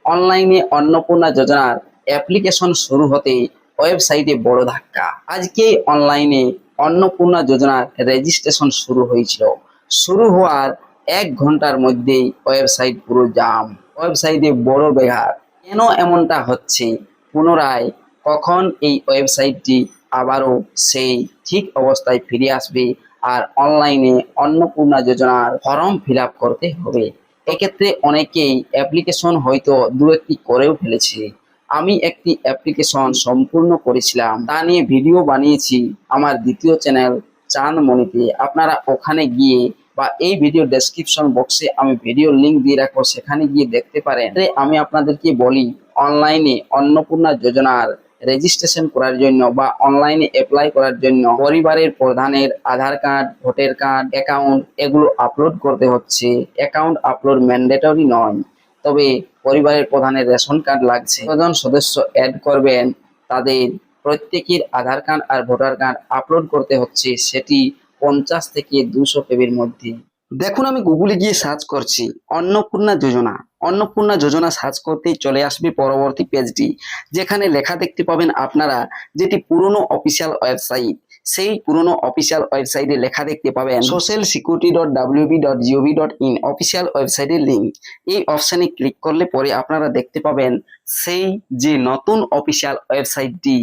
অনলাইনে অন্নপূর্ণা যোজনার অ্যাপ্লিকেশন শুরু হতেই ওয়েবসাইটে বড় ধাক্কা। আজকে অনলাইনে অন্নপূর্ণা যোজনার রেজিস্ট্রেশন শুরু হয়েছিল। শুরু হওয়ার 1 ঘন্টার মধ্যেই ওয়েবসাইট পুরো জাম। ওয়েবসাইটে বড় ব্যাঘাত। কেন এমনটা হচ্ছে? পুনরায় কখন এই ওয়েবসাইটটি আবারও সেই ঠিক অবস্থায় ফিরে আসবে আর অনলাইনে অন্নপূর্ণা যোজনার ফর্ম ফিল আপ করতে হবে? এক্ষেত্রে অনেকেই অ্যাপ্লিকেশন হয়তো দু একটি করেও ফেলেছে। আমি একটি অ্যাপ্লিকেশন সম্পূর্ণ করেছিলাম, তা নিয়ে ভিডিও বানিয়েছি আমার দ্বিতীয় চ্যানেল চাঁদমণিতে। আপনারা ওখানে গিয়ে বা এই ভিডিও ডেসক্রিপশন বক্সে আমি ভিডিও লিংক দিয়ে রাখবো, সেখানে গিয়ে দেখতে পারেন। আমি আপনাদেরকে বলি, অনলাইনে অন্নপূর্ণা যোজনার রেজিস্ট্রেশন করার জন্য বা অনলাইনে অ্যাপ্লাই করার জন্য পরিবারের প্রধানের আধার কার্ড, ভোটার কার্ড, অ্যাকাউন্ট এগুলো আপলোড করতে হচ্ছে। অ্যাকাউন্ট আপলোড ম্যান্ডেটরি নয়, তবে পরিবারের প্রধানের রেশন কার্ড লাগছে। কতজন সদস্য অ্যাড করবেন তাদের প্রত্যেকের আধার কার্ড আর ভোটার কার্ড আপলোড করতে হচ্ছে, সেটি 50 থেকে 200 কেবির মধ্যে। দেখুন, আমি গুগলে গিয়ে সার্চ করছি অন্নপূর্ণা যোজনা। অন্নপূর্ণা যোজনা সার্চ করতেই চলে আসবে পরবর্তী পেজটি, যেখানে লেখা দেখতে পাবেন আপনারা, যেটি পুরনো অফিসিয়াল ওয়েবসাইট। সেই পুরনো অফিসিয়াল ওয়েবসাইটে লেখা দেখতে পাবেন socialsecurity.wb.gov.in অফিসিয়াল ওয়েবসাইটের লিঙ্ক। এই অপশানে ক্লিক করলে পরে আপনারা দেখতে পাবেন সেই যে নতুন অফিসিয়াল ওয়েবসাইটটি,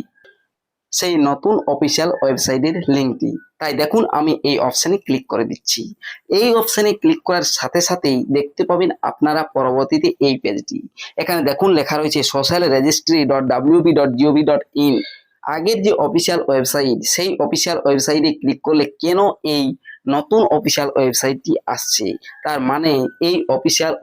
সেই নতুন অফিসিয়াল ওয়েবসাইটের লিঙ্কটি। তাই দেখুন, আমি এই অপশানে ক্লিক করে দিচ্ছি। এই অপশানে ক্লিক করার সাথে সাথেই দেখতে পাবেন আপনারা পরবর্তীতে এই পেজটি। এখানে দেখুন লেখা রয়েছে socialregistry.wb.gov.in। আগের যে অফিসিয়াল ওয়েবসাইট, সেই অফিসিয়াল ওয়েবসাইটে ক্লিক করলে কেন এই নতুন অফিসিয়াল ওয়েবসাইটটি আসছে? তার মানে এই অফিসিয়াল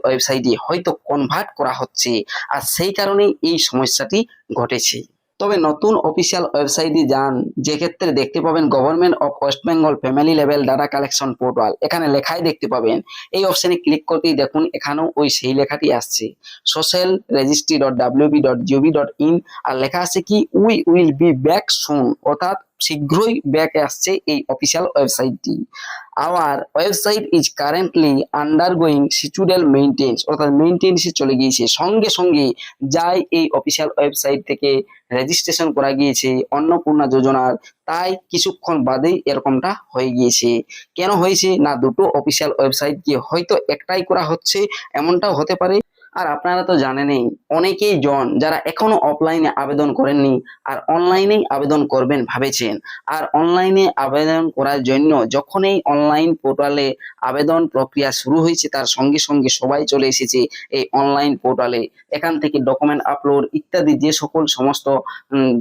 ওয়েবসাইটটি হয়তো কনভার্ট করা হচ্ছে, আর সেই কারণেই এই সমস্যাটি ঘটেছে। তবে নতুন অফিসিয়াল ওয়েবসাইটে যান, যে ক্ষেত্রে দেখতে পাবেন government of West Bengal family level data collection portal. এখানে লেখাই দেখতে পাবেন। এই অপশনে ক্লিক করতেই দেখুন এখানেও ওই সেই লেখাটি আসছে socialregistry.wb.gov.in, আর লেখা আছে কি we will be back soon, অর্থাৎ শীঘ্রই ব্যাক আসছে এই অফিসিয়াল ওয়েবসাইটটি। Hour website is currently undergoing Seechewal maintenance, অর্থাৎ মেইনটেন্সে চলে গিয়েছে। সঙ্গে সঙ্গে যাই এই অফিসিয়াল ওয়েবসাইট থেকে রেজিস্ট্রেশন করা গিয়েছে অন্নপূর্ণা যোজনার, তাই কিছুক্ষণ বাদেই এরকমটা হয়ে গিয়েছে। কেন হয়েছে না, দুটো অফিসিয়াল ওয়েবসাইটকে হয়তো একটাই করা হচ্ছে, এমনটাও হতে পারে। আর আপনারা তো জানেনই, অনেকেই যারা এখনো অফলাইনে আবেদন করেননি আর অনলাইনেই আবেদন করবেন ভাবেছেন। আর অনলাইনে আবেদন করার জন্য যখনই অনলাইন পোর্টালে আবেদন প্রক্রিয়া শুরু হয়েছে, তার সঙ্গে সঙ্গে সবাই চলে এসেছে এই অনলাইন পোর্টালে। এখান থেকে ডকুমেন্ট আপলোড ইত্যাদি যে সকল সমস্ত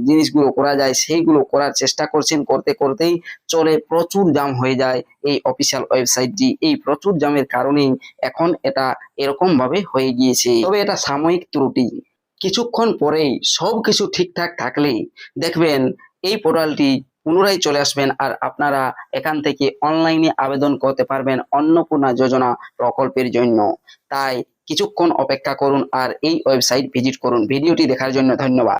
জিনিসগুলো করা যায়, সেইগুলো করার চেষ্টা করছেন। করতে করতেই চলে প্রচুর জাম হয়ে যায় এই অফিসিয়াল ওয়েবসাইটটি। এই প্রচুর জামের কারণেই এখন এটা এরকম ভাবে হয়ে গিয়েছে। তবে এটা সাময়িক ত্রুটি, কিছুক্ষণ পরেই সবকিছু ঠিকঠাক থাকলে দেখবেন এই পোর্টালটি পুনরায় চলে আসবেন, আর আপনারা এখান থেকে অনলাইনে আবেদন করতে পারবেন অন্নপূর্ণা যোজনা প্রকল্পের জন্য। তাই কিছুক্ষণ অপেক্ষা করুন আর এই ওয়েবসাইট ভিজিট করুন। ভিডিওটি দেখার জন্য ধন্যবাদ।